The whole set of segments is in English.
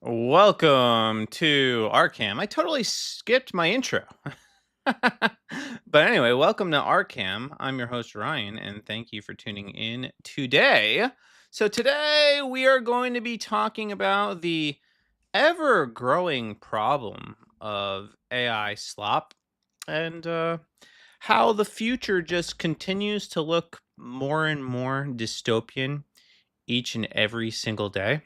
Welcome to RCAM. I totally skipped my intro. But anyway, welcome to RCAM. I'm your host, Ryan, and thank you for tuning in today. So, today we are going to be talking about the ever growing problem of AI slop and how the future just continues to look more and more dystopian each and every single day.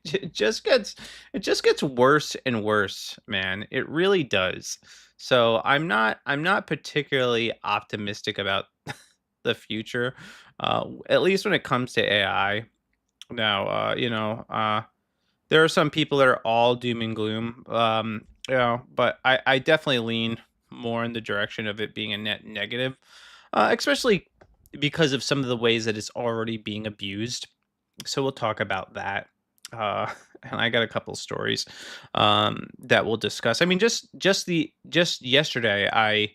It just gets worse and worse, man. It really does. So I'm not particularly optimistic about the future, at least when it comes to AI. Now, there are some people that are all doom and gloom, but I definitely lean more in the direction of it being a net negative, especially because of some of the ways that it's already being abused. So we'll talk about that. And I got a couple stories that we'll discuss. I mean, just yesterday, I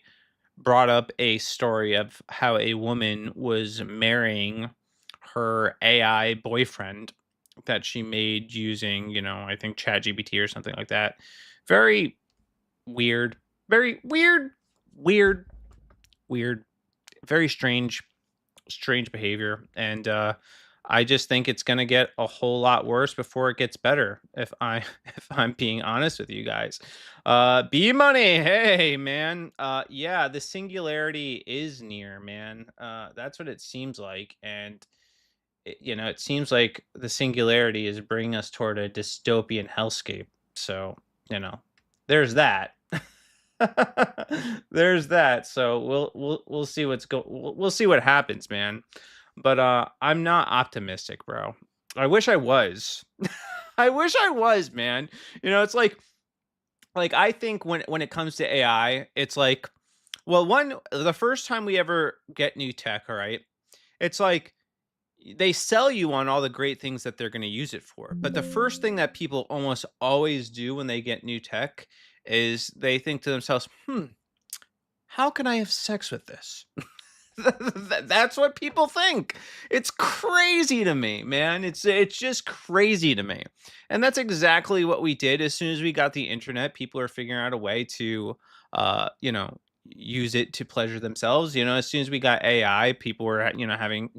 brought up a story of how a woman was marrying her AI boyfriend that she made using, I think ChatGPT or something like that. Very weird, very weird, weird, weird, very strange behavior. And I just think it's going to get a whole lot worse before it gets better, if I if I'm being honest with you guys. B money, hey man. Yeah, the singularity is near, man. That's what it seems like. And it seems like the singularity is bringing us toward a dystopian hellscape. So, you know, there's that. There's that. So we'll see we'll see what happens, man. But I'm not optimistic, bro. I wish I was. I wish I was, man. It's like I think when it comes to AI, it's like, well, the first time we ever get new tech, all right? It's like they sell you on all the great things that they're going to use it for. But the first thing that people almost always do when they get new tech is they think to themselves, how can I have sex with this? That's what people think. It's crazy to me, man. It's just crazy to me. And that's exactly what we did as soon as we got the internet. People are figuring out a way to use it to pleasure themselves. As soon as we got AI, people were having,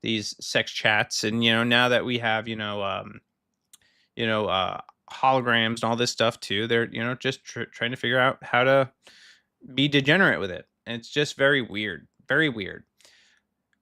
these sex chats. And now that we have, you know, uh holograms and all this stuff too, they're, just trying to figure out how to be degenerate with it. And it's just very weird. Very weird.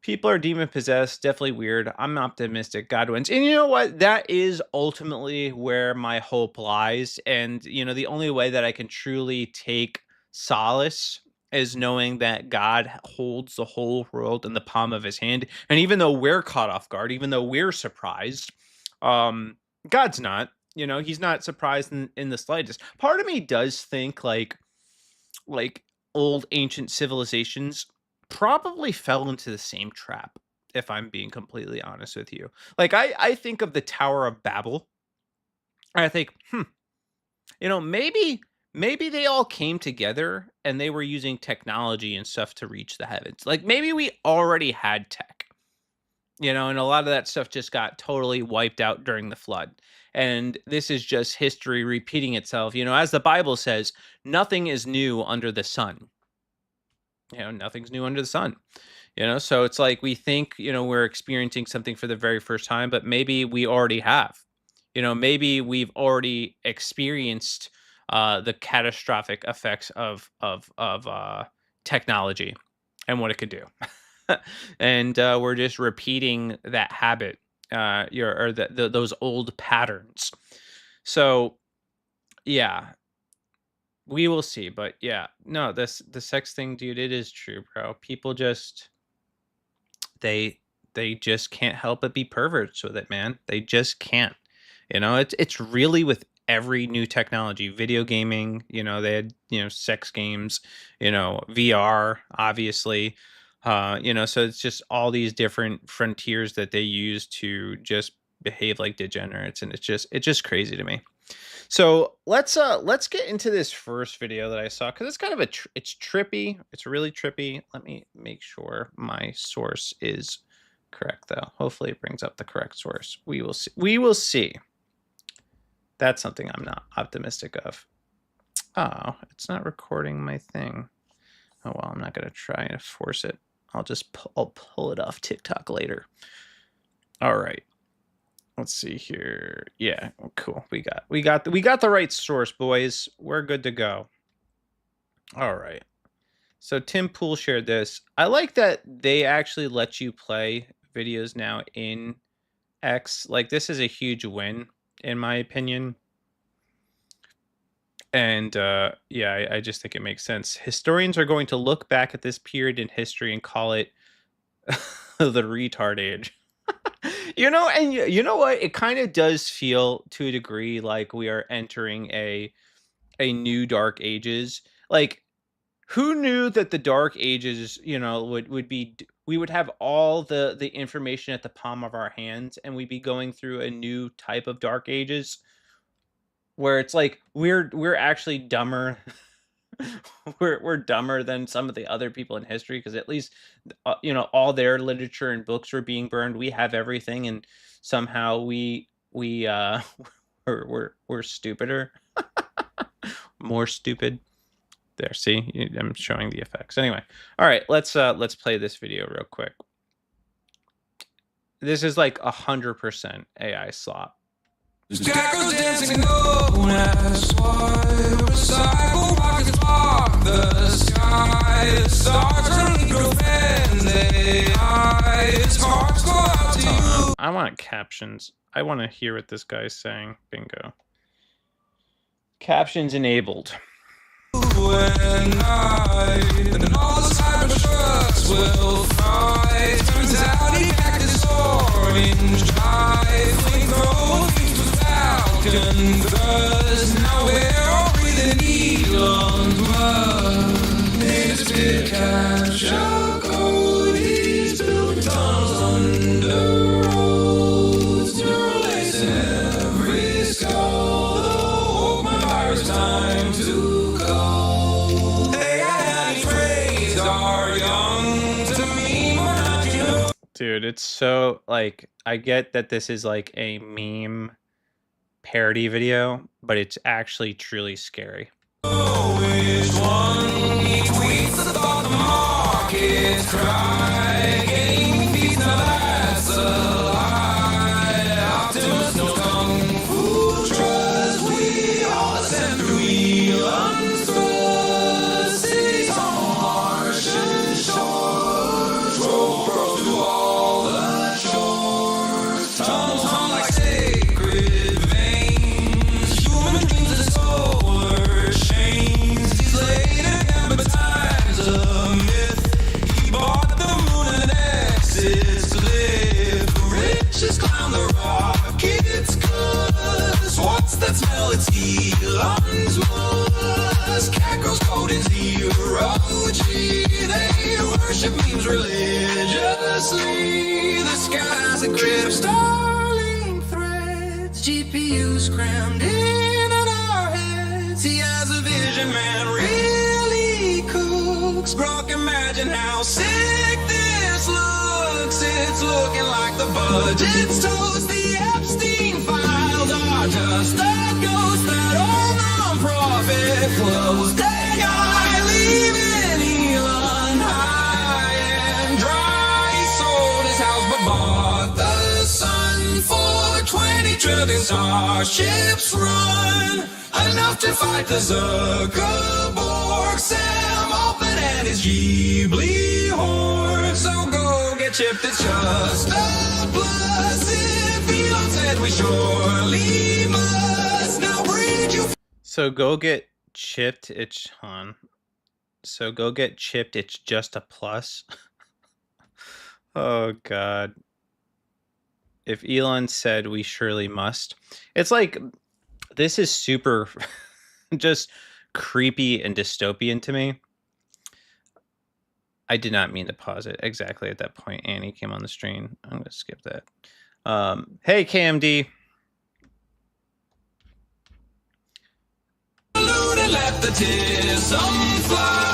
People are demon possessed. Definitely weird. I'm optimistic. God wins. And you know what? That is ultimately where my hope lies. And, the only way that I can truly take solace is knowing that God holds the whole world in the palm of his hand. And even though we're caught off guard, even though we're surprised, um, God's not. He's not surprised in the slightest. Part of me does think like old ancient civilizations probably fell into the same trap, if I'm being completely honest with you. Like I think of the Tower of Babel, and I think, maybe they all came together and they were using technology and stuff to reach the heavens. Like maybe we already had tech, and a lot of that stuff just got totally wiped out during the flood. And this is just history repeating itself. As the Bible says, nothing is new under the sun. Nothing's new under the sun. So it's like we think, we're experiencing something for the very first time, but maybe we already have. Maybe we've already experienced the catastrophic effects of technology and what it could do. And we're just repeating that habit, or those old patterns. So yeah, we will see. But yeah, no, the sex thing, dude, it is true, bro. People just they just can't help but be perverts with it, man. They just can't. It's really with every new technology, video gaming. They had sex games, VR, obviously. So it's just all these different frontiers that they use to just behave like degenerates, and it's just crazy to me. So let's get into this first video that I saw, because it's kind of it's trippy. It's really trippy. Let me make sure my source is correct, though. Hopefully it brings up the correct source. We will see. We will see. That's something I'm not optimistic of. Oh, it's not recording my thing. Oh, well, I'm not going to try to force it. I'll pull it off TikTok later. All right. Let's see here. Yeah, cool. We got the right source, boys. We're good to go. All right. So Tim Pool shared this. I like that they actually let you play videos now in X. Like, this is a huge win, in my opinion. And yeah, I just think it makes sense. Historians are going to look back at this period in history and call it the retard age. You know, and you know what? It kind of does feel to a degree like we are entering a new dark ages. Like, who knew that the dark ages, you know, would be, we would have all the information at the palm of our hands, and we'd be going through a new type of dark ages where it's like we're actually dumber. we're dumber than some of the other people in history, because at least you know, all their literature and books were being burned. We have everything, and somehow we we're stupider. More stupid. There, see, I'm showing the effects. Anyway, all right, let's play this video real quick. This is like 100% AI slop. Scarecrows dancing alone as recycle rockets block the sky. The stars only grow fans. AI's hearts go out to you. I want captions. I want to hear what this guy's saying. Bingo. Captions enabled. When and all the cybertrucks will fight. Turns out he packed his orange eye. Flamethrower things with Falcon buzz. Now we're all breathing Elon's blood. It's big capture code. He's building tunnels under roads. Neural lace in every skull. Oh, my virus time to Dude, it's so, like, I get that this is like a meme parody video, but it's actually truly scary. Oh, which one? He tweets about the market's cry. Getting feet, now that's a lie. Optimus knows kung fu trust. We all ascend through Elon's thrust. Cities on Martian shores. Roll pearls through all the shores. Tunnels hung like sacred veins. Human dreams of solar chains. These later gambit times a myth. He bought the moon and exits live. The richest clown the rockets cuss. What's that smell? It's Elon's musk. Catgirls code is zero G. They worship memes religiously. The sky's a grid of Starlink threads. GPUs crammed in our heads. He has a vision, man, really cooks. Grok, imagine how sick this looks. It's looking like the budget's toast. The Epstein files are just a ghost that all non-profit flows. AI leaving Elon high and dry. He sold his house but bought the sun for 20 trillion. Starships run enough to fight the Zuckerberg, Sam Altman and his Ghibli horde. So go get chipped, it's just a plus. If Elon said we surely must, now bridge you. So go get chipped, it's on. So go get chipped, it's just a plus. Oh god. If Elon said we surely must. It's like, this is super just creepy and dystopian to me. I did not mean to pause it exactly at that point. Annie came on the stream. I'm going to skip that. Hey, KMD. Let the tism fly.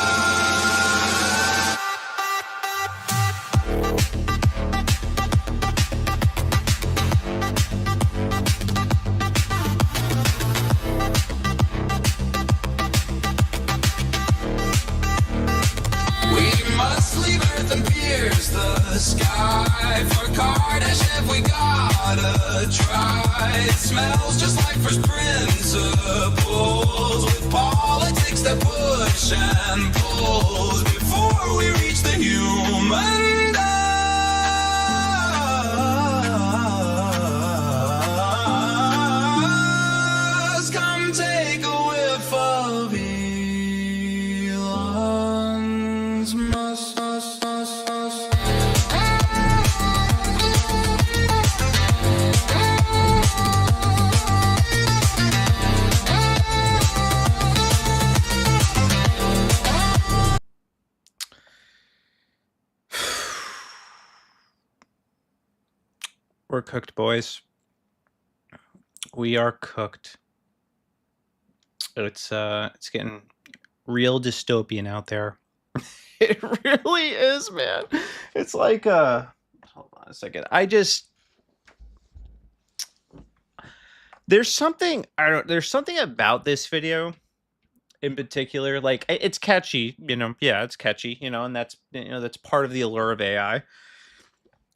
try for Kardashev, we gotta try. It smells just like first principles, with politics that push and pulls before we reach the human dust. Come take a whiff of Elon's must. We're cooked, boys. We are cooked. It's getting real dystopian out there. It really is, man. It's like hold on a second. There's something about this video in particular. Like, it's catchy, yeah, it's catchy, and that's that's part of the allure of AI.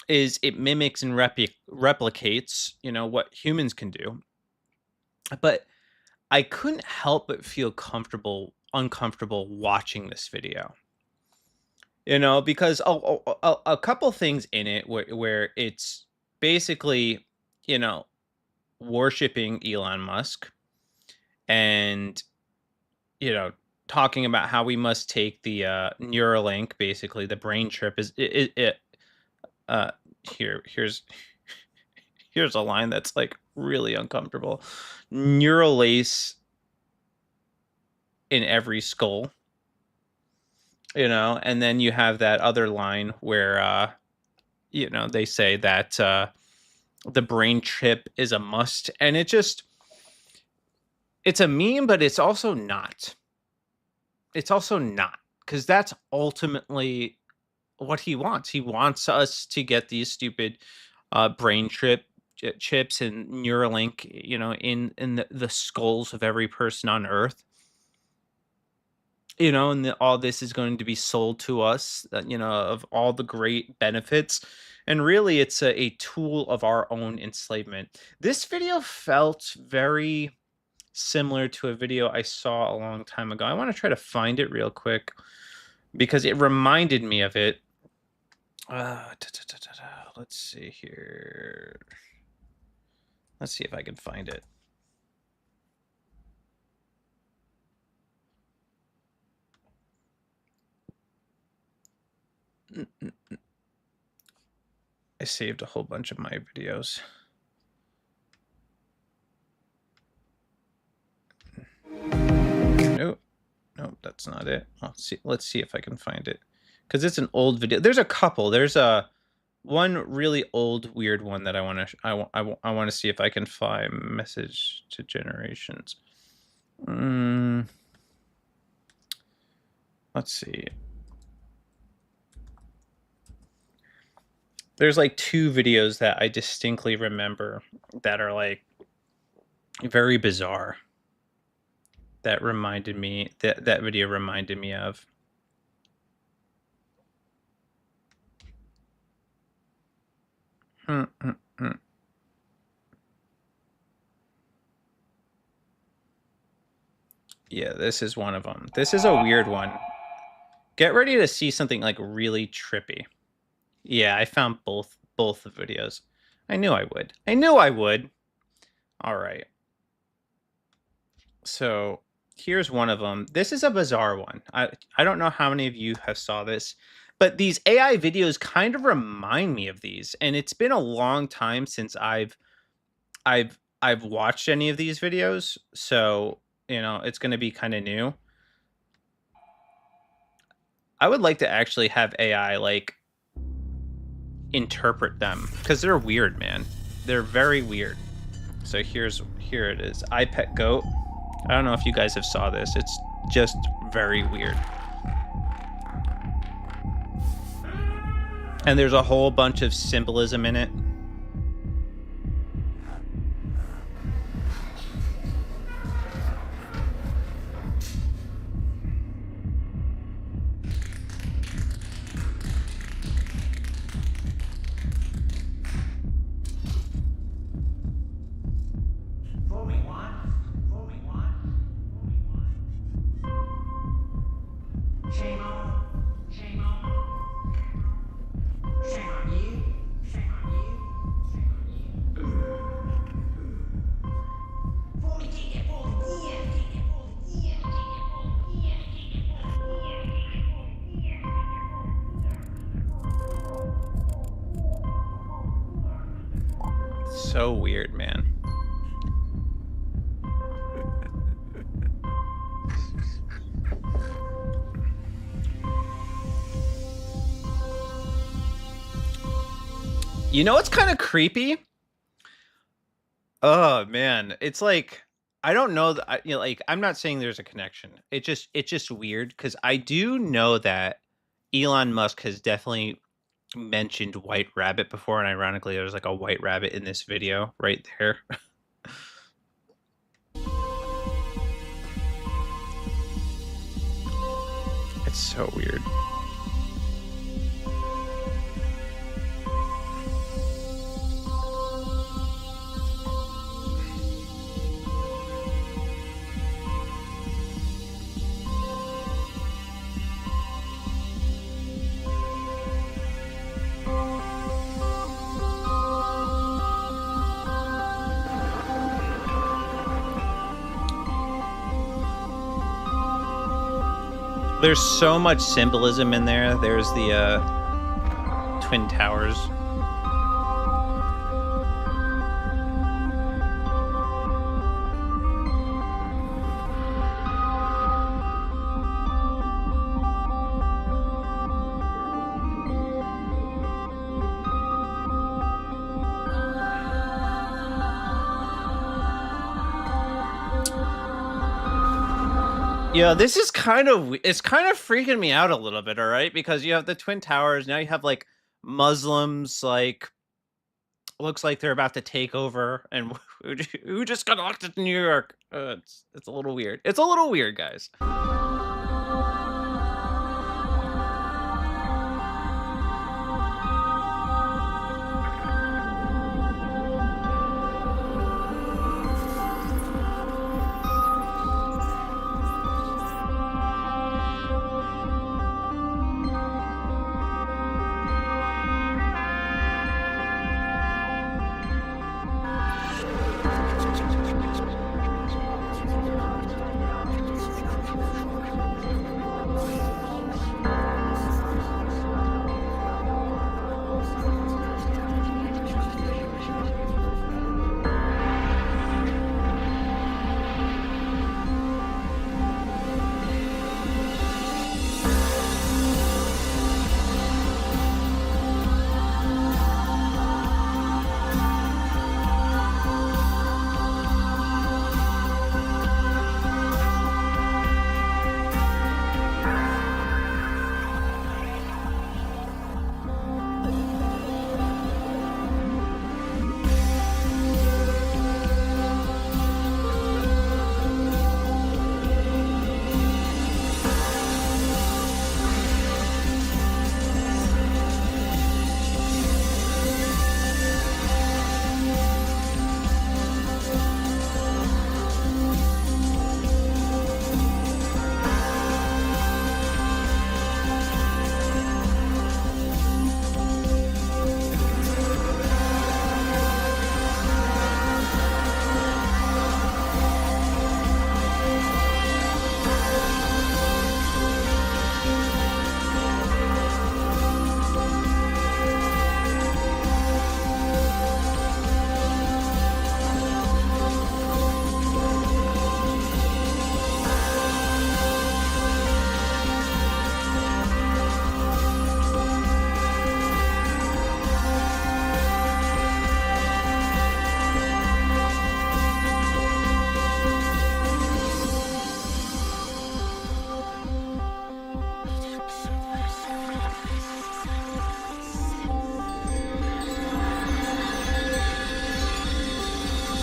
Is it mimics and replicates, what humans can do. But I couldn't help but feel uncomfortable watching this video. Because a couple things in it where it's basically, worshiping Elon Musk and, talking about how we must take the Neuralink, basically the brain chip here's a line that's like really uncomfortable. Neural lace in every skull, and then you have that other line where they say that the brain chip is a must, and it's a meme, but it's also not. Because that's ultimately what he wants. He wants us to get these stupid brain chips and Neuralink, in the skulls of every person on Earth. And all this is going to be sold to us, of all the great benefits. And really, it's a tool of our own enslavement. This video felt very similar to a video I saw a long time ago. I want to try to find it real quick because it reminded me of it. Let's see here. Let's see if I can find it. I saved a whole bunch of my videos. Nope, that's not it. Let's see if I can find it. Because it's an old video. There's a couple. There's one really old weird one that I want to see if I can find. Message to generations. Let's see. There's like two videos that I distinctly remember that are like very bizarre. That reminded me, that video reminded me of. Yeah, this is one of them. This is a weird one. Get ready to see something like really trippy. Yeah, I found both the videos. I knew I would. All right. So here's one of them. This is a bizarre one. I don't know how many of you have saw this, but these AI videos kind of remind me of these, and it's been a long time since I've watched any of these videos, so it's going to be kind of new. I would like to actually have AI like interpret them because they're weird, man. They're very weird. So here it is. I Pet Goat. I don't know if you guys have saw this. It's just very weird. And there's a whole bunch of symbolism in it. so weird, man. You know what's kind of creepy? Oh man, it's like I don't know that like I'm not saying there's a connection. It's just weird because I do know that Elon Musk has definitely mentioned White Rabbit before, and ironically, there's like a white rabbit in this video right there. It's so weird. There's so much symbolism in there. There's the Twin Towers. Yeah, this is it's kind of freaking me out a little bit, all right? Because you have the Twin Towers, now you have like Muslims, like looks like they're about to take over, and who just got elected in New York? It's a little weird. It's a little weird, guys.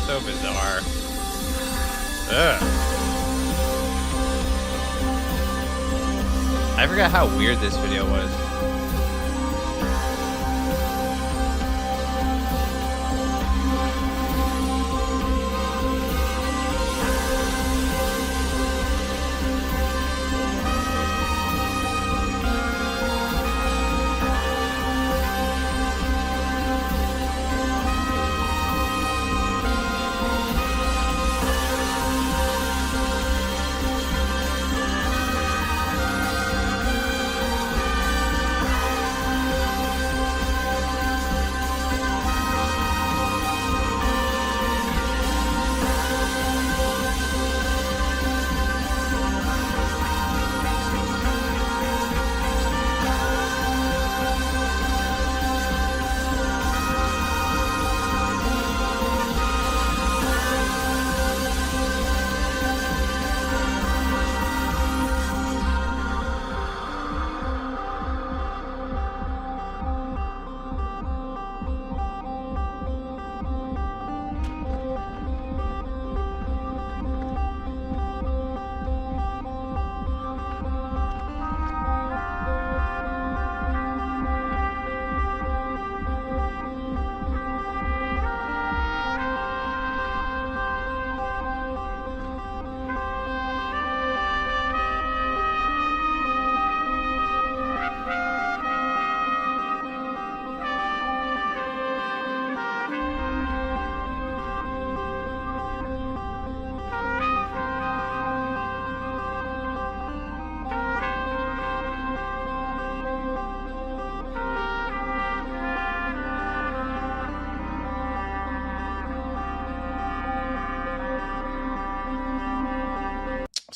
So bizarre. Ugh. I forgot how weird this video was.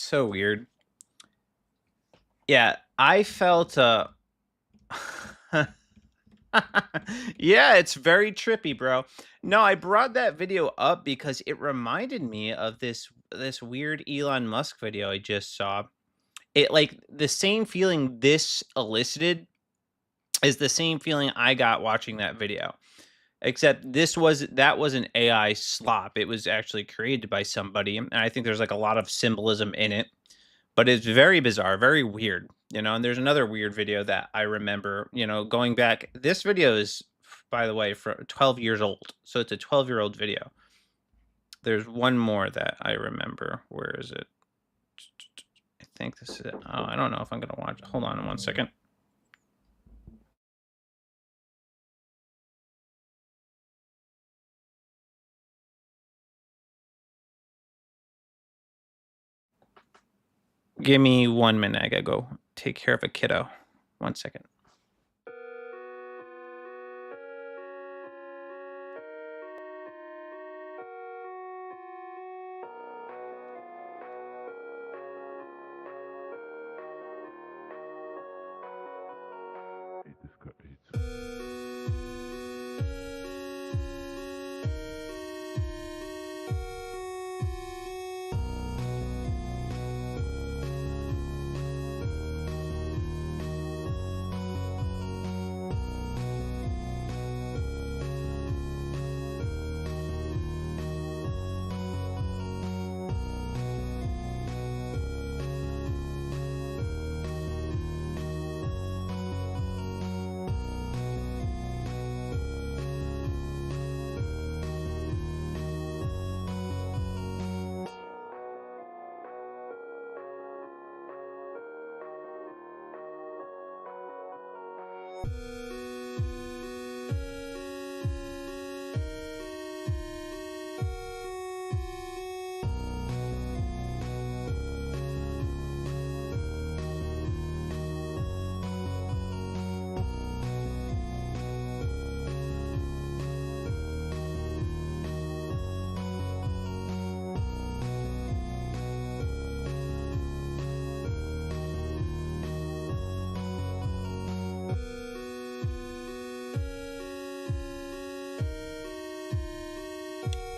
So weird. Yeah, I felt yeah, it's very trippy, bro. No, I brought that video up because it reminded me of this weird Elon Musk video I just saw. It like the same feeling this elicited is the same feeling I got watching that video. Except that was an AI slop. It was actually created by somebody, and I think there's like a lot of symbolism in it. But it's very bizarre, very weird, and there's another weird video that I remember, going back. This video is, by the way, for 12 years old. So it's a 12-year-old video. There's one more that I remember. Where is it? I think this is it. Oh, I don't know if I'm going to watch. Hold on 1 second. Give me 1 minute. I got to go take care of a kiddo. 1 second.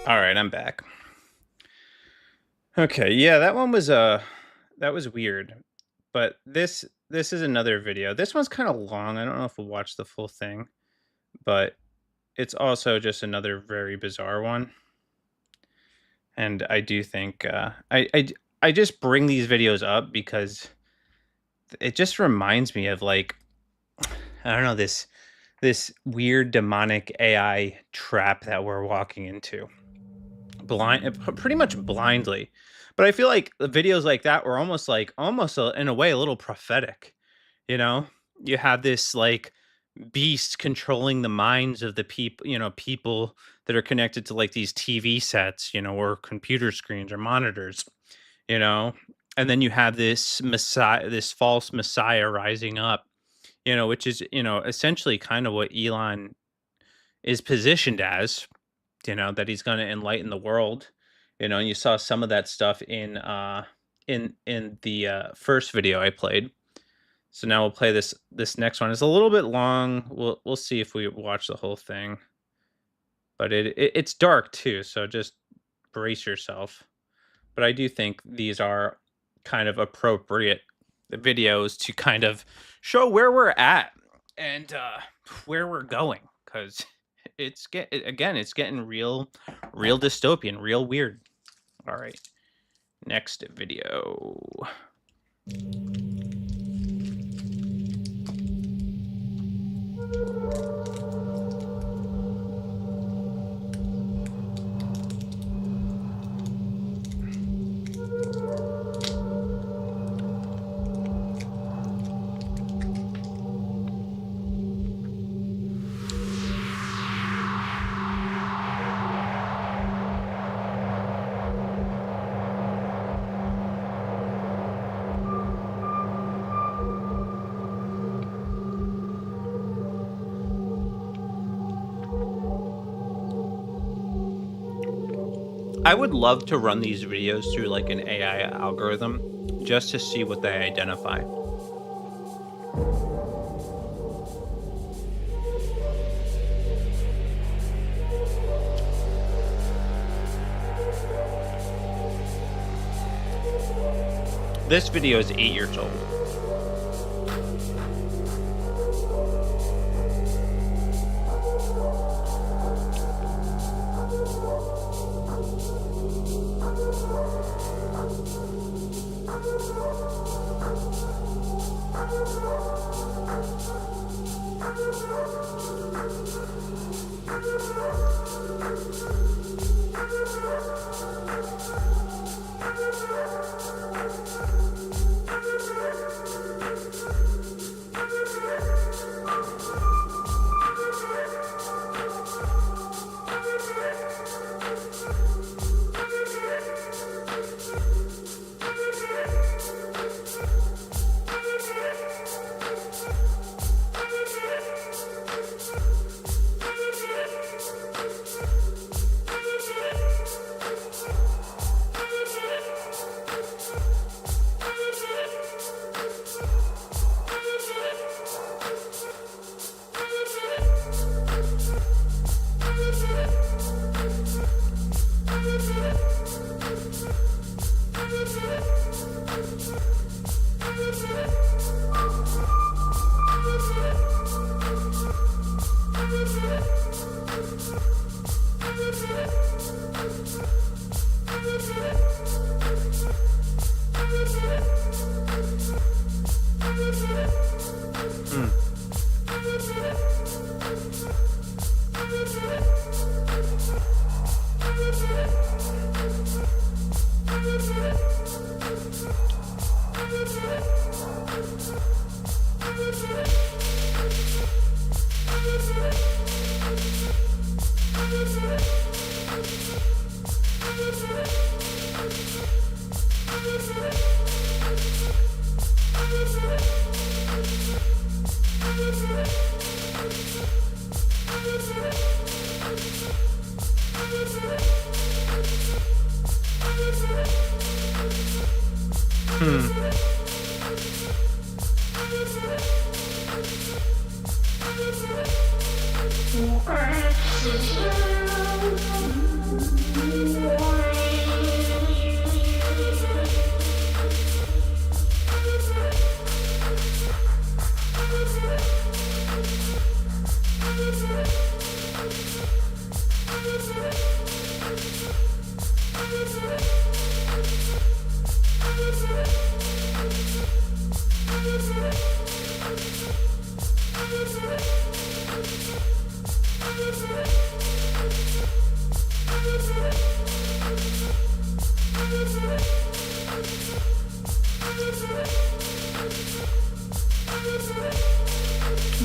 All right, I'm back. Okay, yeah, that was weird. But this is another video. This one's kind of long. I don't know if we'll watch the full thing, but it's also just another very bizarre one. And I do think I just bring these videos up because it just reminds me of like I don't know this weird demonic AI trap that we're walking into pretty much blindly. But I feel like the videos like that were in a way a little prophetic. You know, you have this like beast controlling the minds of the people, people that are connected to like these TV sets, or computer screens or monitors, you know, and then you have this messiah, this false messiah rising up, which is, essentially kind of what Elon is positioned as, that he's going to enlighten the world, and you saw some of that stuff in the first video I played. So now we'll play this next one. It's a little bit long. We'll see if we watch the whole thing. But it's dark too, so just brace yourself. But I do think these are kind of appropriate videos to kind of show where we're at and where we're going, because it's getting real dystopian, real weird. All right, next video. I would love to run these videos through like an AI algorithm just to see what they identify. This video is 8 years old.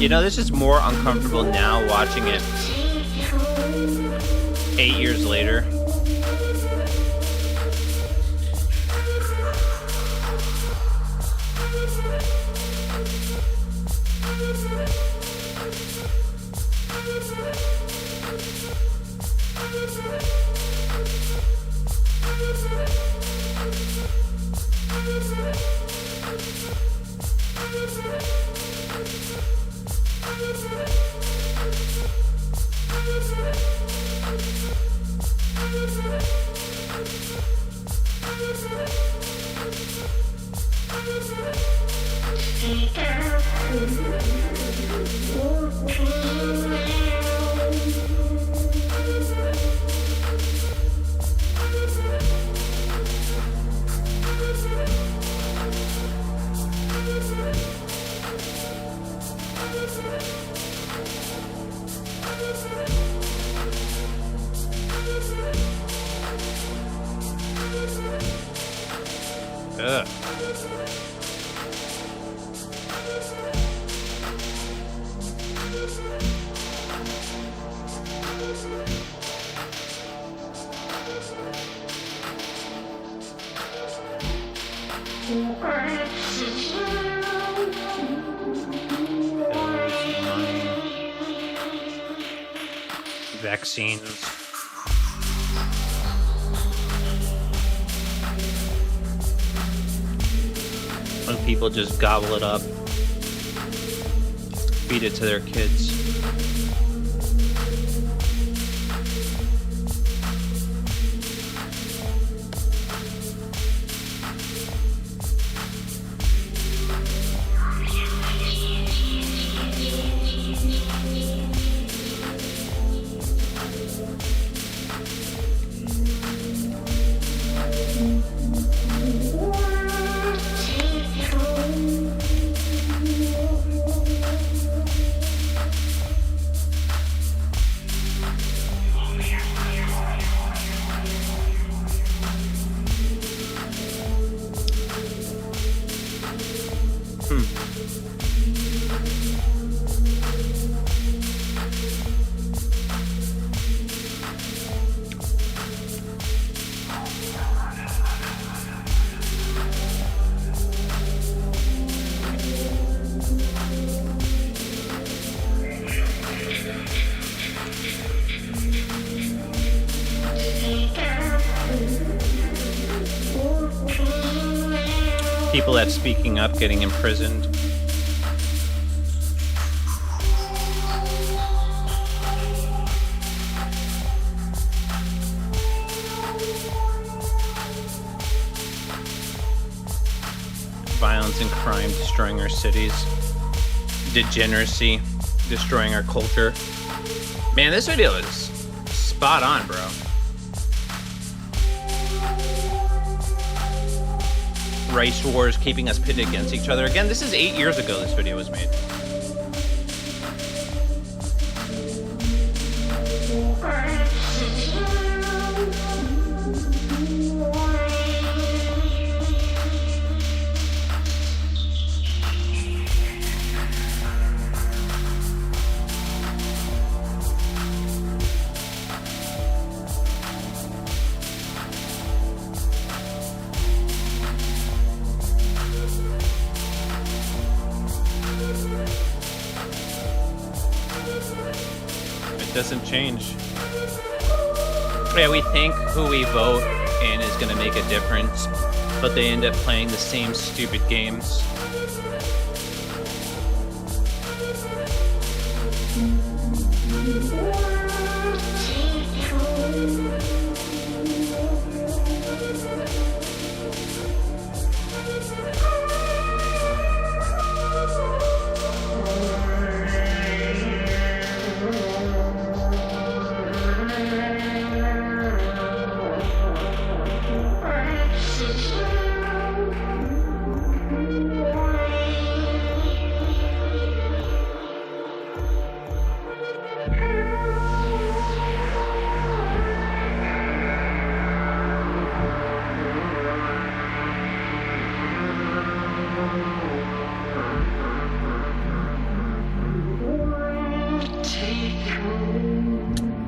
You know, this is more uncomfortable now watching it 8 years later. Ugh. Vaccines. people just gobble it up, feed it to their kids. People that speaking up getting imprisoned. Violence and crime destroying our cities. Degeneracy destroying our culture. Man, this video is spot on, bro. Race wars keeping us pitted against each other. Again, this is 8 years ago this video was made. Doesn't change. Yeah, we think who we vote in is going to make a difference, but they end up playing the same stupid games.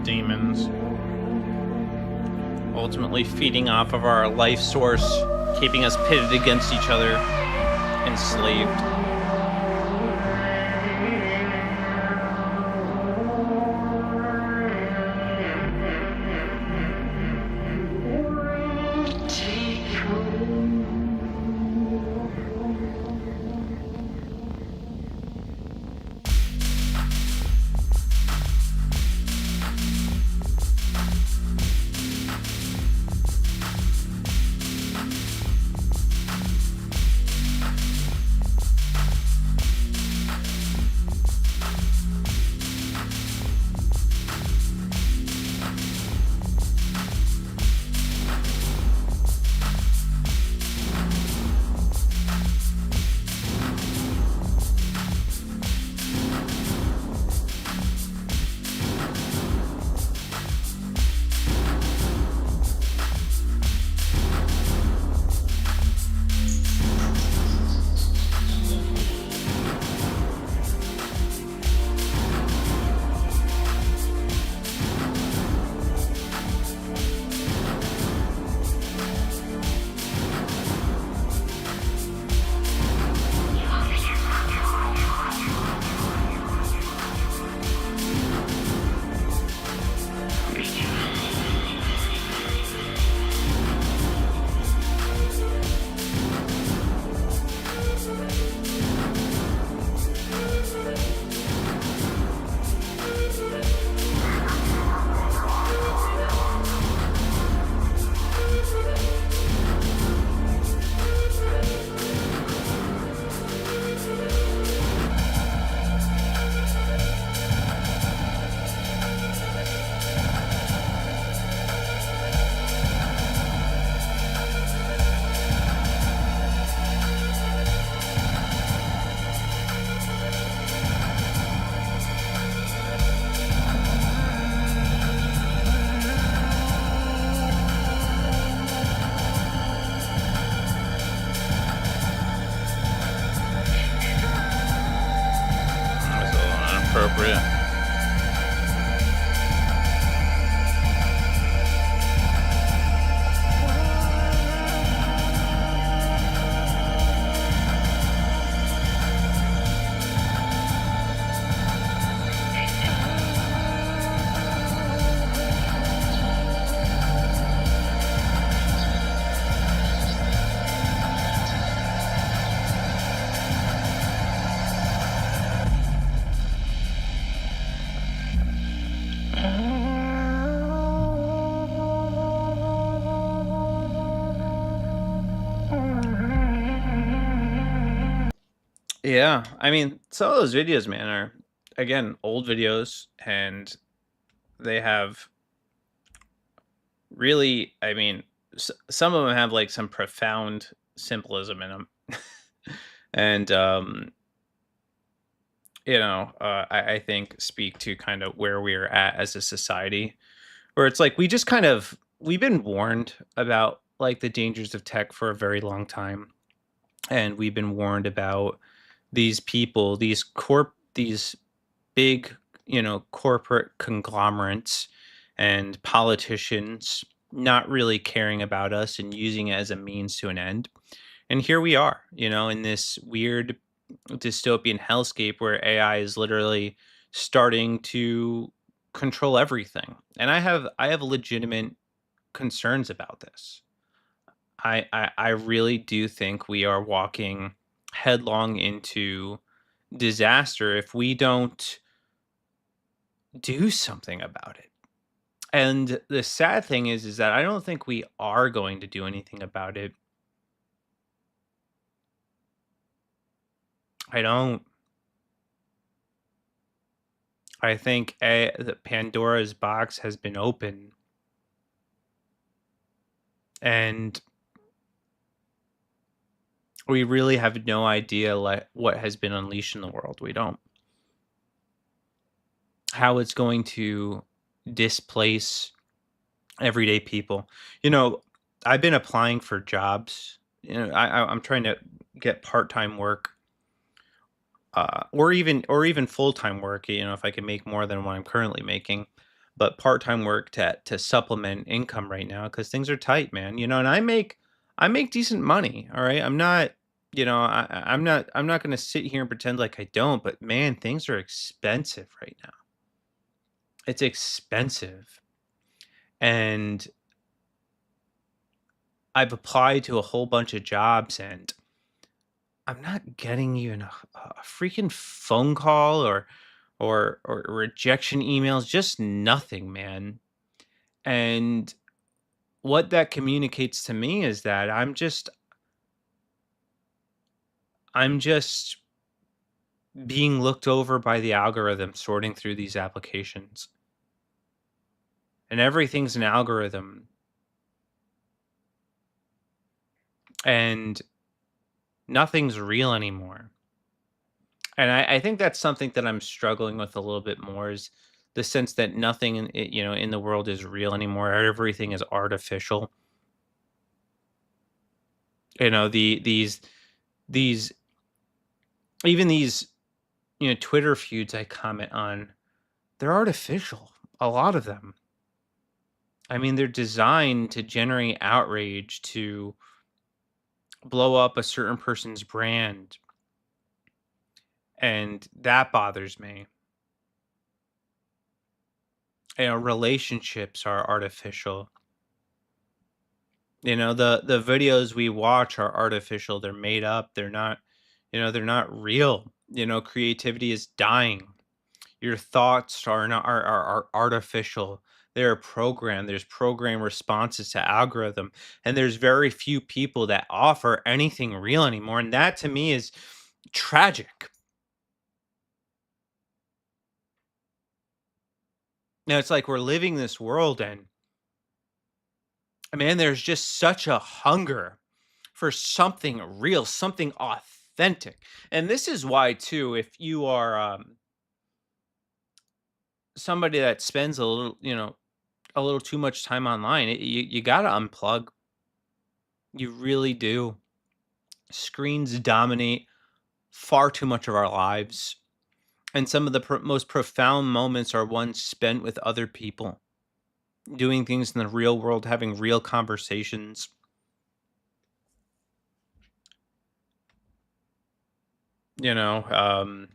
Demons. Ultimately feeding off of our life source, keeping us pitted against each other, enslaved. Yeah, I mean, some of those videos, man, are again old videos, and they have really, I mean, some of them have like some profound symbolism in them, and I think speak to kind of where we're at as a society, where it's like we just kind of we've been warned about like the dangers of tech for a very long time, and we've been warned about these people, these big, corporate conglomerates and politicians not really caring about us and using it as a means to an end. And here we are, in this weird dystopian hellscape where AI is literally starting to control everything. And I have legitimate concerns about this. I really do think we are walking headlong into disaster if we don't do something about it. And the sad thing is that I don't think we are going to do anything about it. I don't. I think the Pandora's box has been open, and we really have no idea what has been unleashed in the world. We don't. How it's going to displace everyday people. You know, I've been applying for jobs. I'm trying to get part-time work, or even full-time work, if I can make more than what I'm currently making, but part-time work to supplement income right now because things are tight, man. And I make decent money. All right. I'm not, I'm not gonna sit here and pretend like I don't, but man, things are expensive right now. It's expensive. And I've applied to a whole bunch of jobs, and I'm not getting even a freaking phone call or rejection emails, just nothing, man. And what that communicates to me is that I'm just being looked over by the algorithm sorting through these applications. And everything's an algorithm. And nothing's real anymore. And I think that's something that I'm struggling with a little bit more, is the sense that nothing in the world is real anymore. Everything is artificial. These even these Twitter feuds I comment on, they're artificial. A lot of them. I mean, they're designed to generate outrage, to blow up a certain person's brand, and that bothers me. Relationships are artificial. The videos we watch are artificial. They're made up. They're not real. Creativity is dying. Your thoughts are artificial. They're programmed. There's program responses to algorithm, and there's very few people that offer anything real anymore. And that to me is tragic. Now it's like we're living this world, and man, there's just such a hunger for something real, something authentic. And this is why too, if you are somebody that spends a little too much time online, you got to unplug. You really do. Screens dominate far too much of our lives, and some of the most profound moments are ones spent with other people, doing things in the real world, having real conversations. You know, um,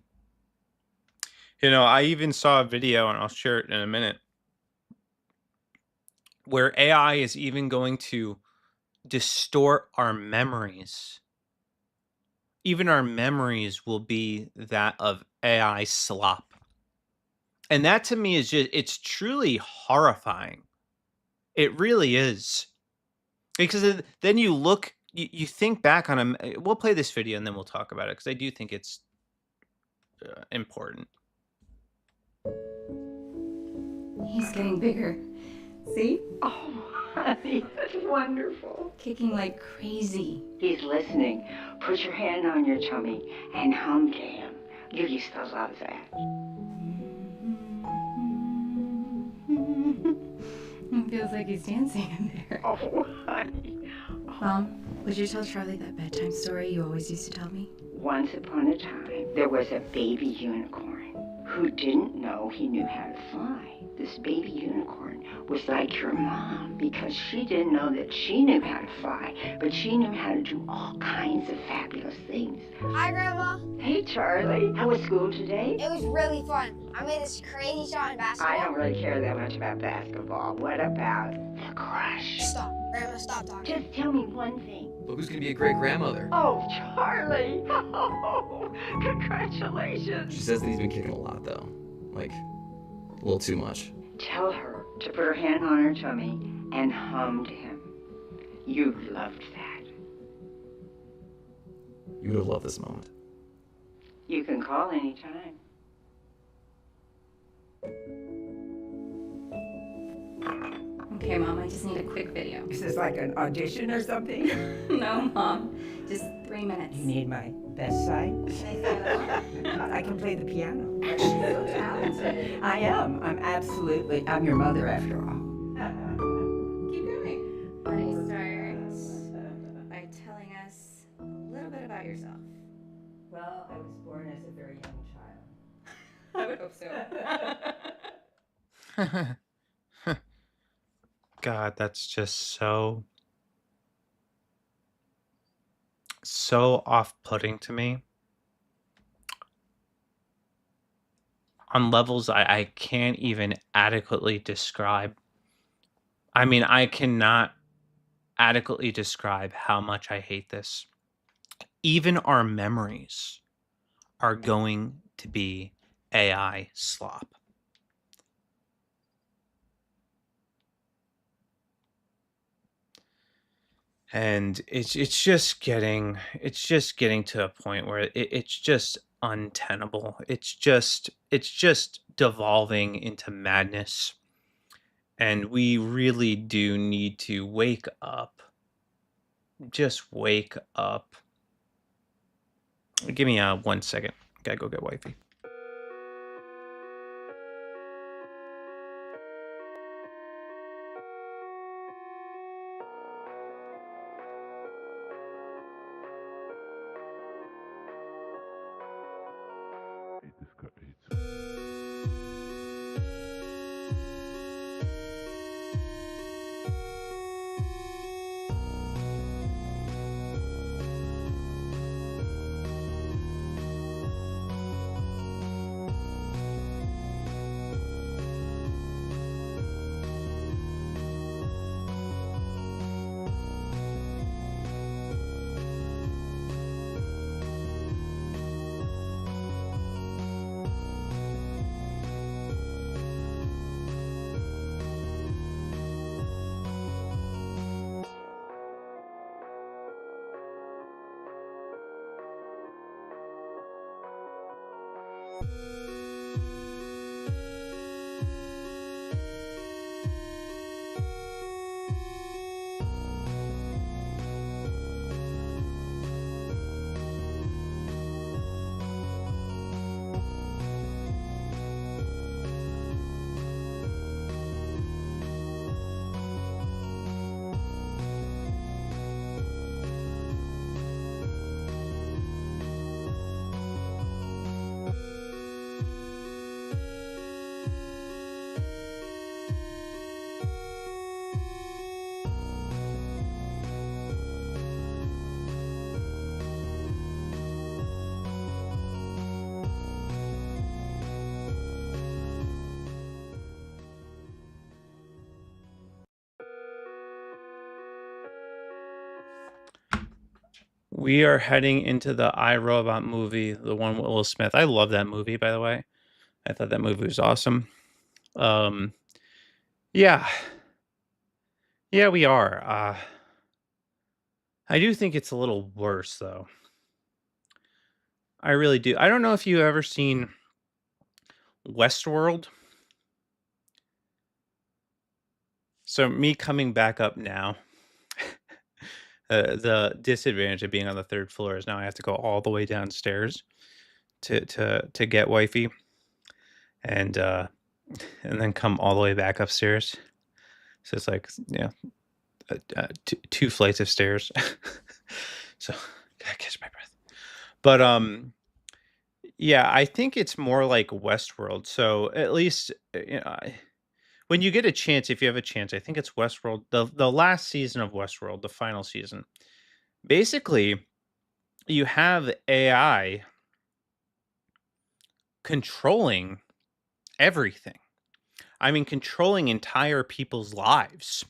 I even saw a video, and I'll share it in a minute, where AI is even going to distort our memories. Even our memories will be that of AI slop. And that to me is it's truly horrifying. It really is. Because then you look you think back on 'em we'll play this video and then we'll talk about it because I do think it's, important. He's getting bigger. See? Oh, honey, that's wonderful. Kicking like crazy. He's listening. Put your hand on your tummy and hum to him. You used to love that. It feels like he's dancing in there. Oh, honey. Mom, would you tell Charlie that bedtime story you always used to tell me? Once upon a time, there was a baby unicorn who didn't know he knew how to fly. This baby unicorn was like your mom because she didn't know that she knew how to fly, but she knew how to do all kinds of fabulous things. Hi, Grandma. Hey, Charlie. How was school today? It was really fun. I made this crazy shot in basketball. I don't really care that much about basketball. What about the crush? Stop. Grandma, stop talking. Just tell me one thing. Look who's gonna be a great grandmother. Oh, Charlie! Oh, congratulations! She says that he's been kicking a lot, though. Like, a little too much. Tell her to put her hand on her tummy and hum to him. You loved that. You would have loved this moment. You can call anytime. Okay, Mom, I just need a quick video. Is this like an audition or something? No, Mom. Just 3 minutes. You need my best side? I can play the piano. She's so talented. I am. I'm your mother after all. Keep going. Why don't you start by telling us a little bit about yourself? Well, I was born as a very young child. I would hope so. God, that's just so off-putting to me. On levels I can't even adequately describe. I mean, I cannot adequately describe how much I hate this. Even our memories are going to be AI slop. And it's just getting to a point where it's just untenable. It's just devolving into madness. And we really do need to wake up. Just wake up. Give me 1 second. Gotta go get wifey. We are heading into the iRobot movie, the one with Will Smith. I love that movie, by the way. I thought that movie was awesome. Yeah. Yeah, we are. I do think it's a little worse though. I really do. I don't know if you ever seen Westworld. So me coming back up now, the disadvantage of being on the third floor is now I have to go all the way downstairs to get wifey, and and then come all the way back upstairs. So it's like, yeah, two flights of stairs. So gotta catch my breath. But yeah, I think it's more like Westworld. So at least when you get a chance, if you have a chance, I think it's Westworld. The last season of Westworld, the final season. Basically, you have AI controlling everything. I mean, controlling entire people's lives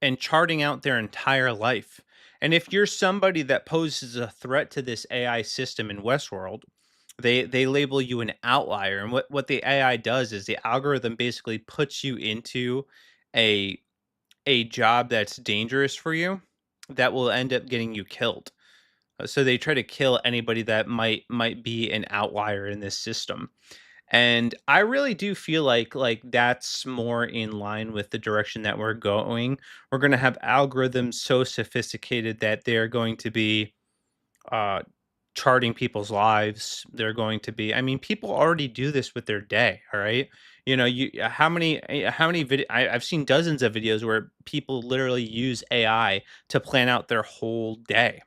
and charting out their entire life. And if you're somebody that poses a threat to this AI system in Westworld, they label you an outlier. And what the AI does is the algorithm basically puts you into a a job that's dangerous for you that will end up getting you killed. So they try to kill anybody that might be an outlier in this system. And I really do feel like that's more in line with the direction that we're going. We're going to have algorithms so sophisticated that they're going to be uh, charting people's lives. They're going to be. I mean, people already do this with their day. All right. You know, how many video? I've seen dozens of videos where people literally use AI to plan out their whole day.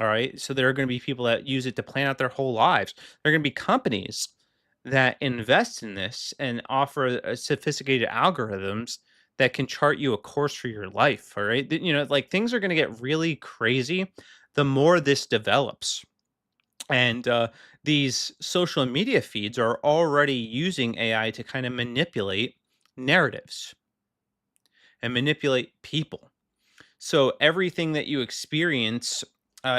All right. So there are going to be people that use it to plan out their whole lives. There are going to be companies that invest in this and offer sophisticated algorithms that can chart you a course for your life. All right. You know, like things are going to get really crazy the more this develops. And these social media feeds are already using AI to kind of manipulate narratives and manipulate people. So everything that you experience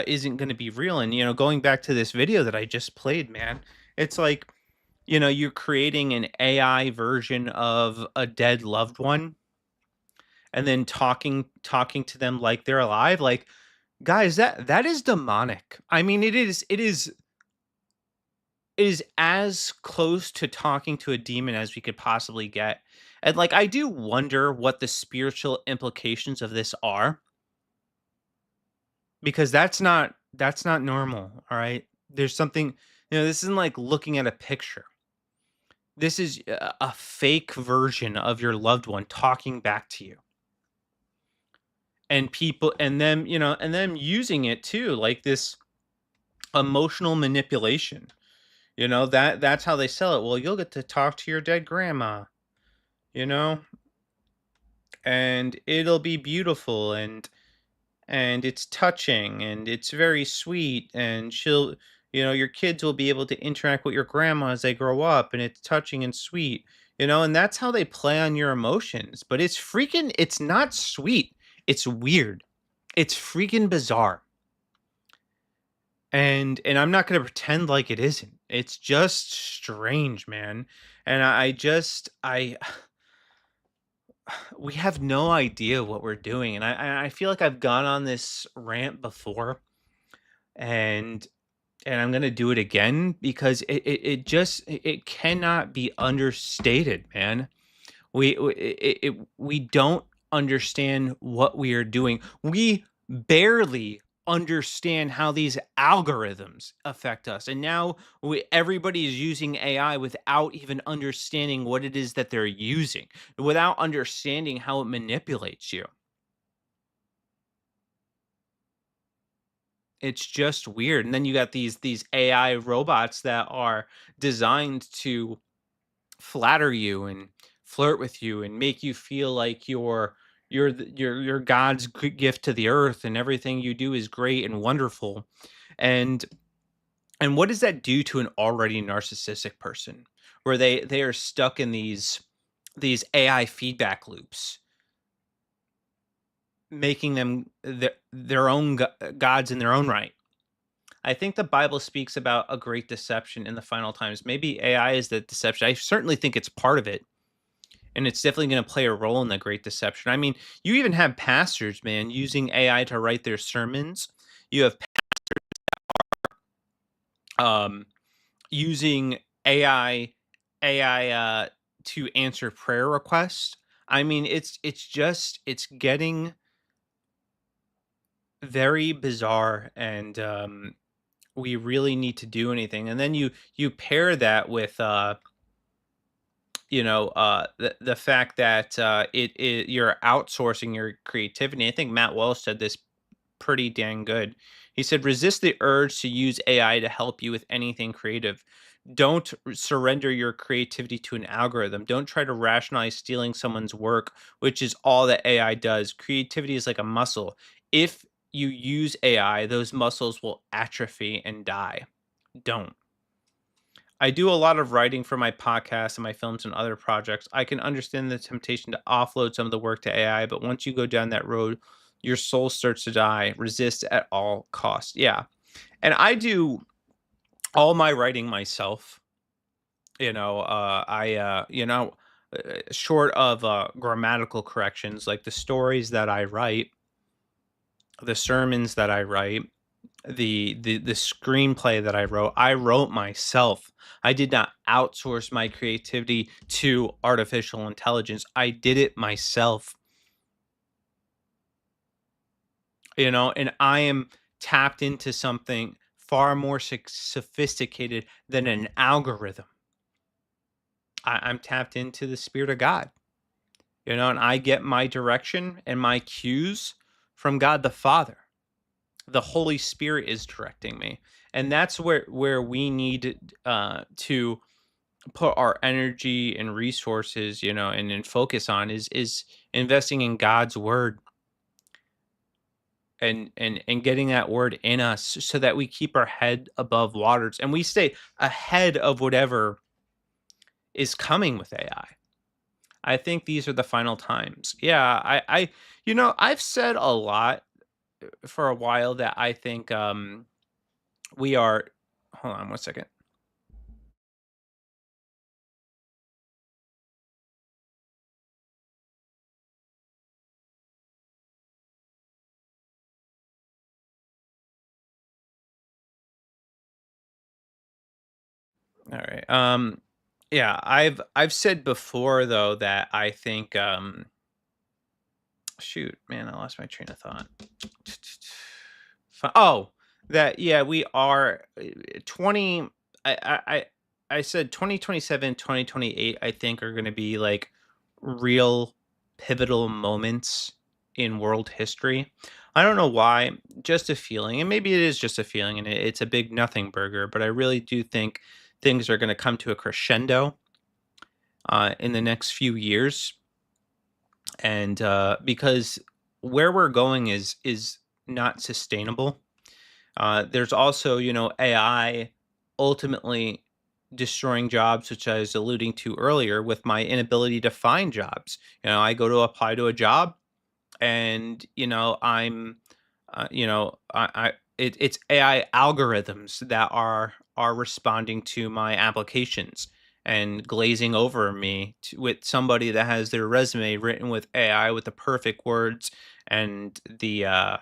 isn't going to be real. And, you know, going back to this video that I just played, man, it's like, you know, you're creating an AI version of a dead loved one and then talking to them like they're alive. Like, guys, that is demonic. I mean, it is as close to talking to a demon as we could possibly get. And like I do wonder what the spiritual implications of this are, because that's not normal, all right? There's something, you know, this isn't like looking at a picture. This is a fake version of your loved one talking back to you. And people and them, you know, and them using it too, like this emotional manipulation. You know, that's how they sell it. Well, you'll get to talk to your dead grandma, you know, and it'll be beautiful and it's touching and it's very sweet, and she'll, you know, your kids will be able to interact with your grandma as they grow up, and it's touching and sweet, you know, and that's how they play on your emotions. But it's not sweet, it's weird, it's freaking bizarre. And I'm not going to pretend like it isn't. It's just strange, man. And I we have no idea what we're doing. And I feel like I've gone on this rant before, and I'm gonna do it again because it cannot be understated, man. We don't understand what we are doing. We barely understand how these algorithms affect us, and now everybody is using AI without even understanding what it is that they're using, without understanding how it manipulates you. It's just weird. And then you got these AI robots that are designed to flatter you and flirt with you and make you feel like you're God's gift to the earth, and everything you do is great and wonderful. And what does that do to an already narcissistic person, where they are stuck in these AI feedback loops, making them their own gods in their own right. I think the Bible speaks about a great deception in the final times. Maybe AI is the deception. I certainly think it's part of it. and it's definitely going to play a role in the great deception. I mean, you even have pastors, man, using AI to write their sermons. You have um using AI to answer prayer requests. I mean, it's getting very bizarre, and we really need to do anything. And then you pair that with the fact that you're outsourcing your creativity. I think Matt Wells said this pretty dang good. He said, resist the urge to use AI to help you with anything creative. Don't surrender your creativity to an algorithm. Don't try to rationalize stealing someone's work, which is all that AI does. Creativity is like a muscle. If you use AI, those muscles will atrophy and die. Don't. I do a lot of writing for my podcast and my films and other projects. I can understand the temptation to offload some of the work to AI, but once you go down that road, your soul starts to die. Resist at all costs. Yeah. And I do all my writing myself. Short of grammatical corrections, like the stories that I write, the sermons that I write, the screenplay that I wrote myself. I did not outsource my creativity to artificial intelligence. I did it myself. And I am tapped into something far more sophisticated than an algorithm. I'm tapped into the spirit of God, and I get my direction and my cues from God the Father. The Holy Spirit is directing me. And that's where we need to put our energy and resources, and focus on is investing in God's word, and getting that word in us so that we keep our head above waters and we stay ahead of whatever is coming with AI. I think these are the final times. Yeah, I've said a lot for a while that I think we are. Hold on one second. All right. Yeah, I've said before though that I think shoot, man, I lost my train of thought. Oh, that yeah, we are 20 I said 2027, 2028. I think are going to be like real pivotal moments in world history. I don't know why, just a feeling. And maybe it is just a feeling and it's a big nothing burger, but I really do think things are going to come to a crescendo in the next few years. And because where we're going is not sustainable. There's also, AI ultimately destroying jobs, which I was alluding to earlier with my inability to find jobs. I go to apply to a job, and it's AI algorithms that are responding to my applications and glazing over me with somebody that has their resume written with AI with the perfect words and the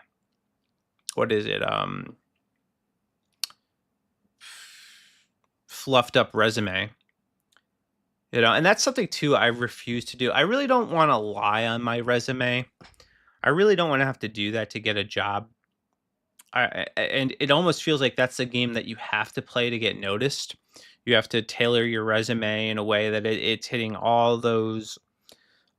what is it fluffed up resume. And that's something too I refuse to do. I really don't want to lie on my resume. I really don't want to have to do that to get a job. And it almost feels like that's a game that you have to play to get noticed. You have to tailor your resume in a way that it's hitting all those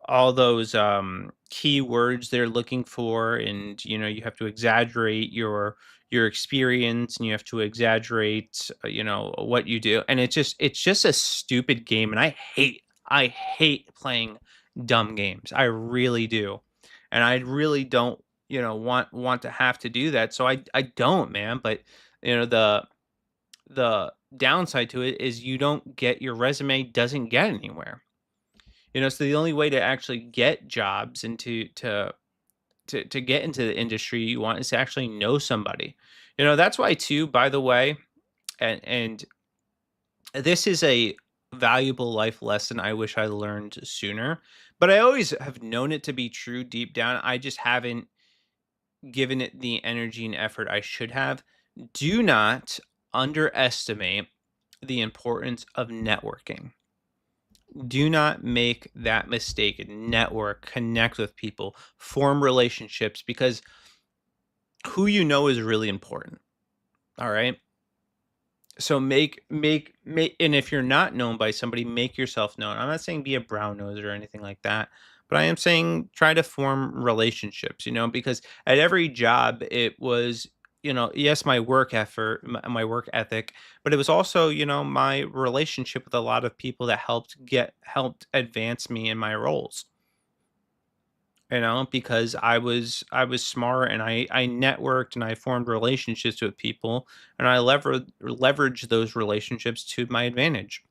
keywords they're looking for, and you have to exaggerate your experience, and you have to exaggerate what you do, and it's just a stupid game, and I hate playing dumb games. I really do. And I really don't want to have to do that, so I don't, man. But the downside to it is you don't get your resume doesn't get anywhere. So the only way to actually get jobs and to get into the industry you want is to actually know somebody. That's why too, by the way, and this is valuable life lesson I wish I learned sooner. But I always have known it to be true deep down. I just haven't given it the energy and effort I should have. Do not underestimate the importance of networking. Do not make that mistake. Network, connect with people, form relationships, because who you know is really important. All right. So make, and if you're not known by somebody, make yourself known. I'm not saying be a brown nose or anything like that, but I am saying try to form relationships, because at every job it was, yes, my work effort, my work ethic, but it was also, my relationship with a lot of people that helped advance me in my roles. Because I was smart, and I networked, and I formed relationships with people, and I leveraged those relationships to my advantage.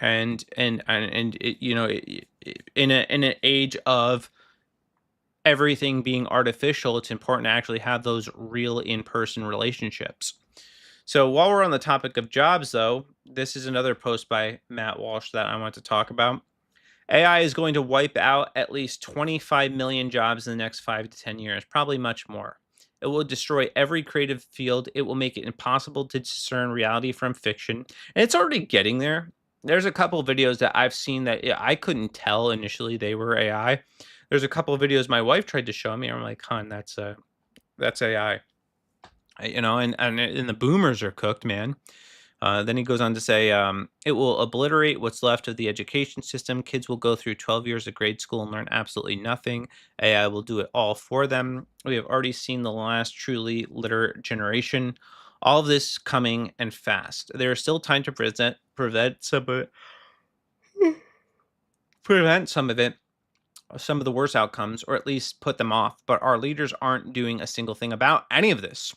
And in an age of everything being artificial, it's important to actually have those real in-person relationships. So while we're on the topic of jobs, though, this is another post by Matt Walsh that I want to talk about. AI is going to wipe out at least 25 million jobs in the next 5 to 10 years, probably much more. It will destroy every creative field. It will make it impossible to discern reality from fiction. And it's already getting there. There's a couple of videos that I've seen that I couldn't tell initially they were AI. There's a couple of videos my wife tried to show me. I'm like, "Hon, that's AI." And the boomers are cooked, man. Then he goes on to say, it will obliterate what's left of the education system. Kids will go through 12 years of grade school and learn absolutely nothing. AI will do it all for them. We have already seen the last truly literate generation. All of this coming and fast. There is still time to prevent some of it, some of the worst outcomes, or at least put them off. But our leaders aren't doing a single thing about any of this.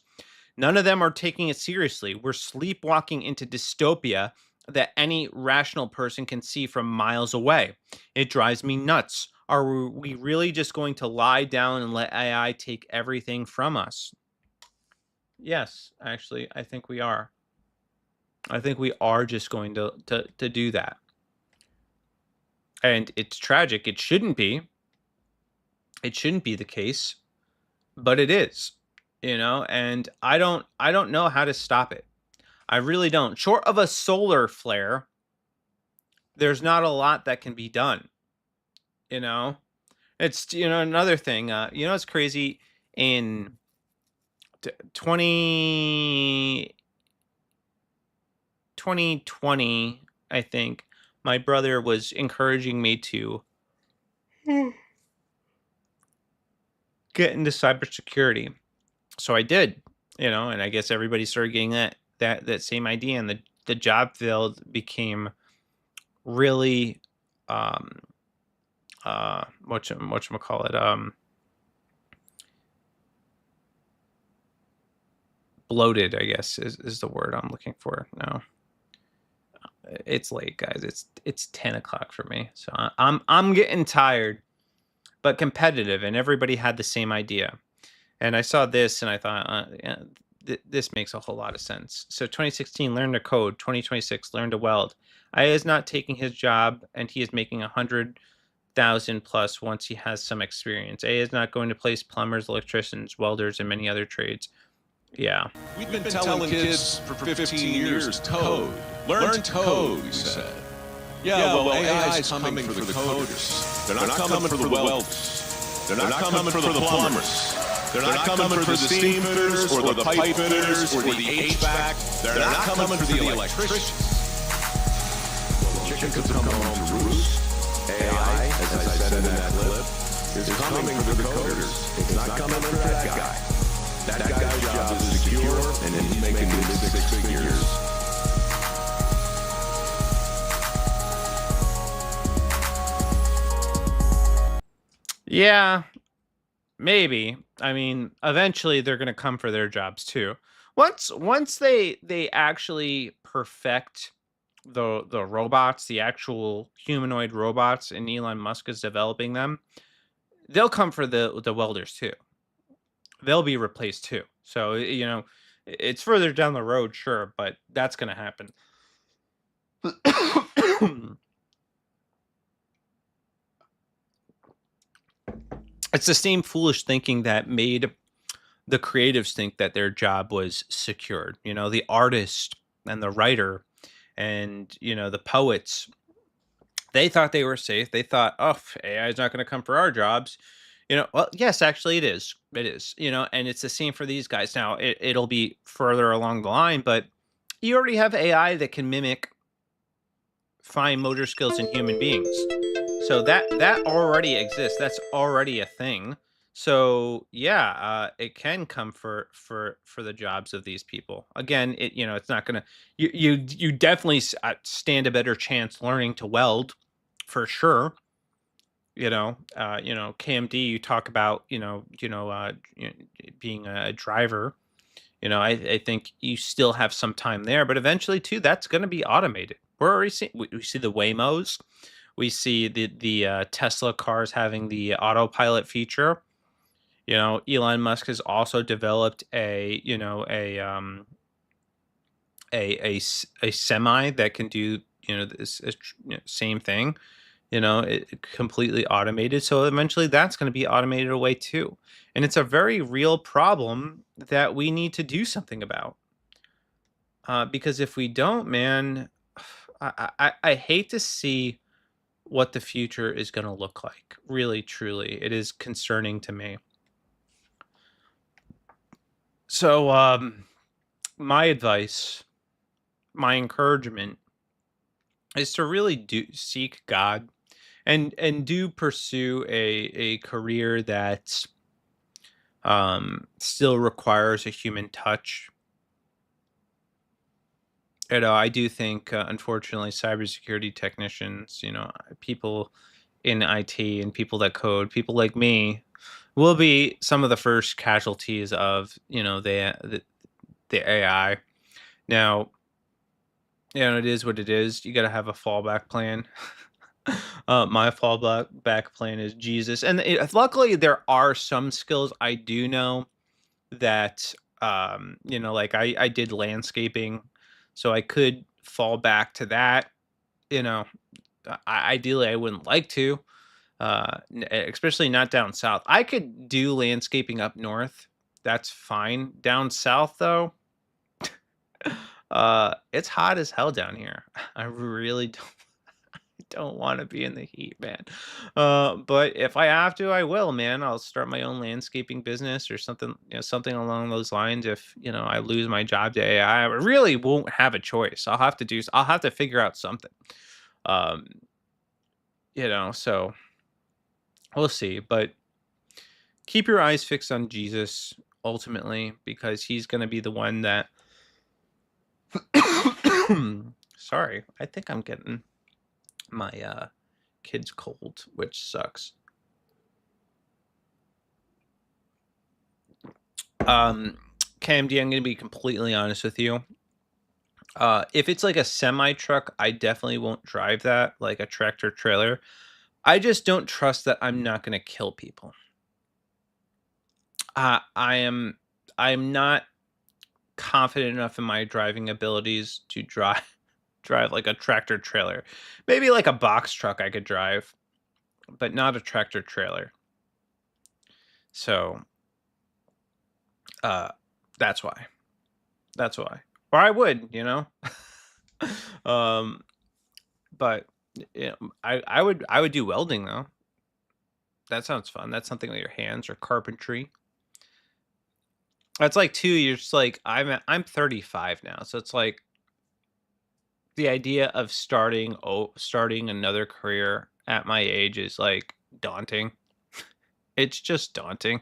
None of them are taking it seriously. We're sleepwalking into dystopia that any rational person can see from miles away. It drives me nuts. Are we really just going to lie down and let AI take everything from us? Yes, actually, I think we are. I think we are just going to do that. And it's tragic. It shouldn't be. It shouldn't be the case, but it is. And I don't know how to stop it. I really don't. Short of a solar flare, there's not a lot that can be done. You know, it's another thing. It's crazy. In 2020, I think my brother was encouraging me to get into cybersecurity. So I did, and I guess everybody started getting that same idea, and the job field became really whatchamacallit, bloated, I guess is the word I'm looking for. No, it's late, guys. It's 10 o'clock for me, so I'm getting tired, but competitive, and everybody had the same idea. And I saw this and I thought, yeah, this makes a whole lot of sense. So 2016, learn to code. 2026, learn to weld. I is not taking his job, and he is making 100,000 plus once he has some experience. A is not going to place plumbers, electricians, welders, and many other trades. Yeah. We've been telling kids for 15 years, code. Learn to code, we said. Yeah, well, AI is coming for the coders. They're not coming for the welders. They're not coming for the plumbers. They're not coming for the steam fitters, or the pipe fitters, or the HVAC. They're not coming for the electricians. The chickens have come home to roost. AI, as I said in that clip, is coming for the coders. It's not coming for that guy. That guy's job is secure, and he's making big six figures. Yeah, maybe. I mean, eventually they're going to come for their jobs too. Once they actually perfect the robots, the actual humanoid robots, and Elon Musk is developing them, they'll come for the welders too. They'll be replaced too. So, it's further down the road, sure, but that's going to happen. It's the same foolish thinking that made the creatives think that their job was secured. You know, the artist and the writer and, you know, the poets, they thought they were safe. They thought, oh, AI is not going to come for our jobs. You know, well, yes, actually it is. It is, you know, and it's the same for these guys. Now, it'll be further along the line, but you already have AI that can mimic fine motor skills in human beings. So that already exists. That's already a thing. So yeah, it can come for the jobs of these people. Again, it's not gonna. You definitely stand a better chance learning to weld, for sure. KMD. You talk about being a driver. I think you still have some time there, but eventually too, that's going to be automated. We're already seeing. We see the Waymos. We see the Tesla cars having the autopilot feature. Elon Musk has also developed a semi that can do this same thing. It completely automated. So eventually, that's going to be automated away too, and it's a very real problem that we need to do something about. Because if we don't, man, I hate to see what the future is going to look like. Really, truly, it is concerning to me. So, my advice, my encouragement, is to really do seek God, and do pursue a career that still requires a human touch. I do think, unfortunately, cybersecurity technicians, people in IT and people that code, people like me, will be some of the first casualties of, the AI. Now, it is what it is. You got to have a fallback plan. My fallback plan is Jesus, and luckily there are some skills I do know that, like I did landscaping, so I could fall back to that. You know, Ideally I wouldn't like to, especially not down south. I could do landscaping up north. That's fine. Down south though, it's hot as hell down here. I really don't want to be in the heat, man. But if I have to, I will, man. I'll start my own landscaping business or something, something along those lines. If I lose my job to AI, I really won't have a choice. I'll have to figure out something. Um, so we'll see. But keep your eyes fixed on Jesus ultimately, because he's going to be the one that. Sorry, I think I'm getting my kid's cold, which sucks. KMD, I'm gonna be completely honest with you. If it's like a semi truck, I definitely won't drive that, like a tractor trailer. I just don't trust that I'm not gonna kill people. I'm not confident enough in my driving abilities to drive like a tractor trailer. Maybe like a box truck I could drive, but not a tractor trailer. So, that's why. That's why. Or I would, um, but I would do welding though. That sounds fun. That's something with your hands, or carpentry. That's like 2 years. Like I'm 35 now, so it's like the idea of starting another career at my age is like daunting. It's just daunting.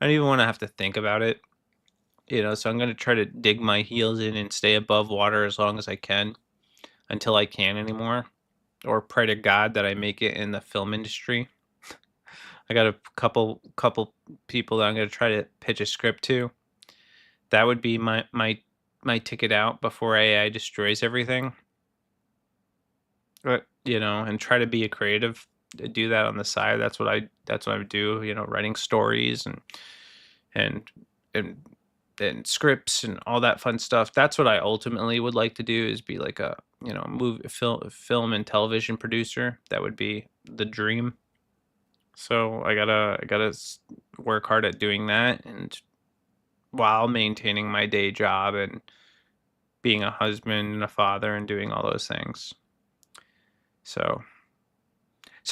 I don't even want to have to think about it. So I'm going to try to dig my heels in and stay above water as long as I can, until I can't anymore, or pray to God that I make it in the film industry. I got a couple people that I'm going to try to pitch a script to. That would be my ticket out before AI destroys everything. But, and try to be a creative, do that on the side. That's what I would do, writing stories and scripts and all that fun stuff. That's what I ultimately would like to do, is be like a film and television producer. That would be the dream. So I gotta work hard at doing that, and while maintaining my day job and being a husband and a father and doing all those things. So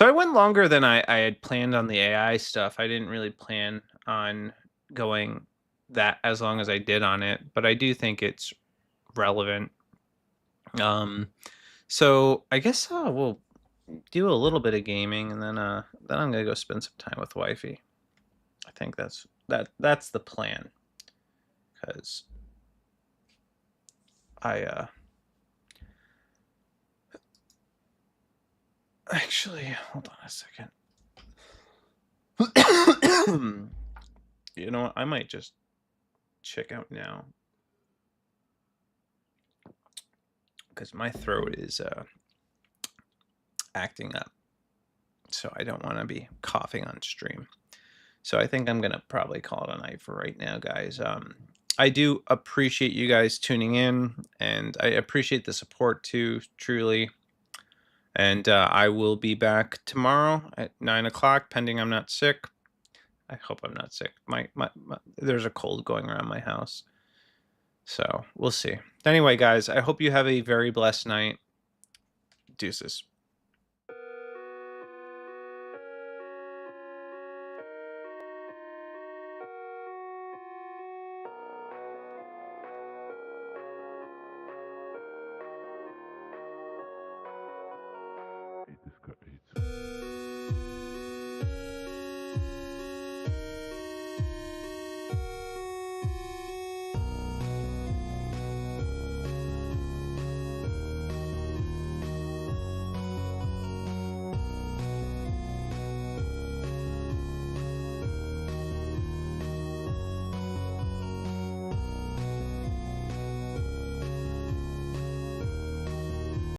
I went longer than I had planned on the AI stuff. I didn't really plan on going that as long as I did on it, but I do think it's relevant. So I guess we'll do a little bit of gaming, and then I'm gonna go spend some time with wifey. I think that's the plan, because I actually, hold on a second. You know what? I might just check out now, because my throat is acting up. So I don't want to be coughing on stream. So I think I'm going to probably call it a night for right now, guys. I do appreciate you guys tuning in, and I appreciate the support too, truly. And I will be back tomorrow at 9 o'clock, pending I'm not sick. I hope I'm not sick. There's a cold going around my house. So we'll see. Anyway, guys, I hope you have a very blessed night. Deuces.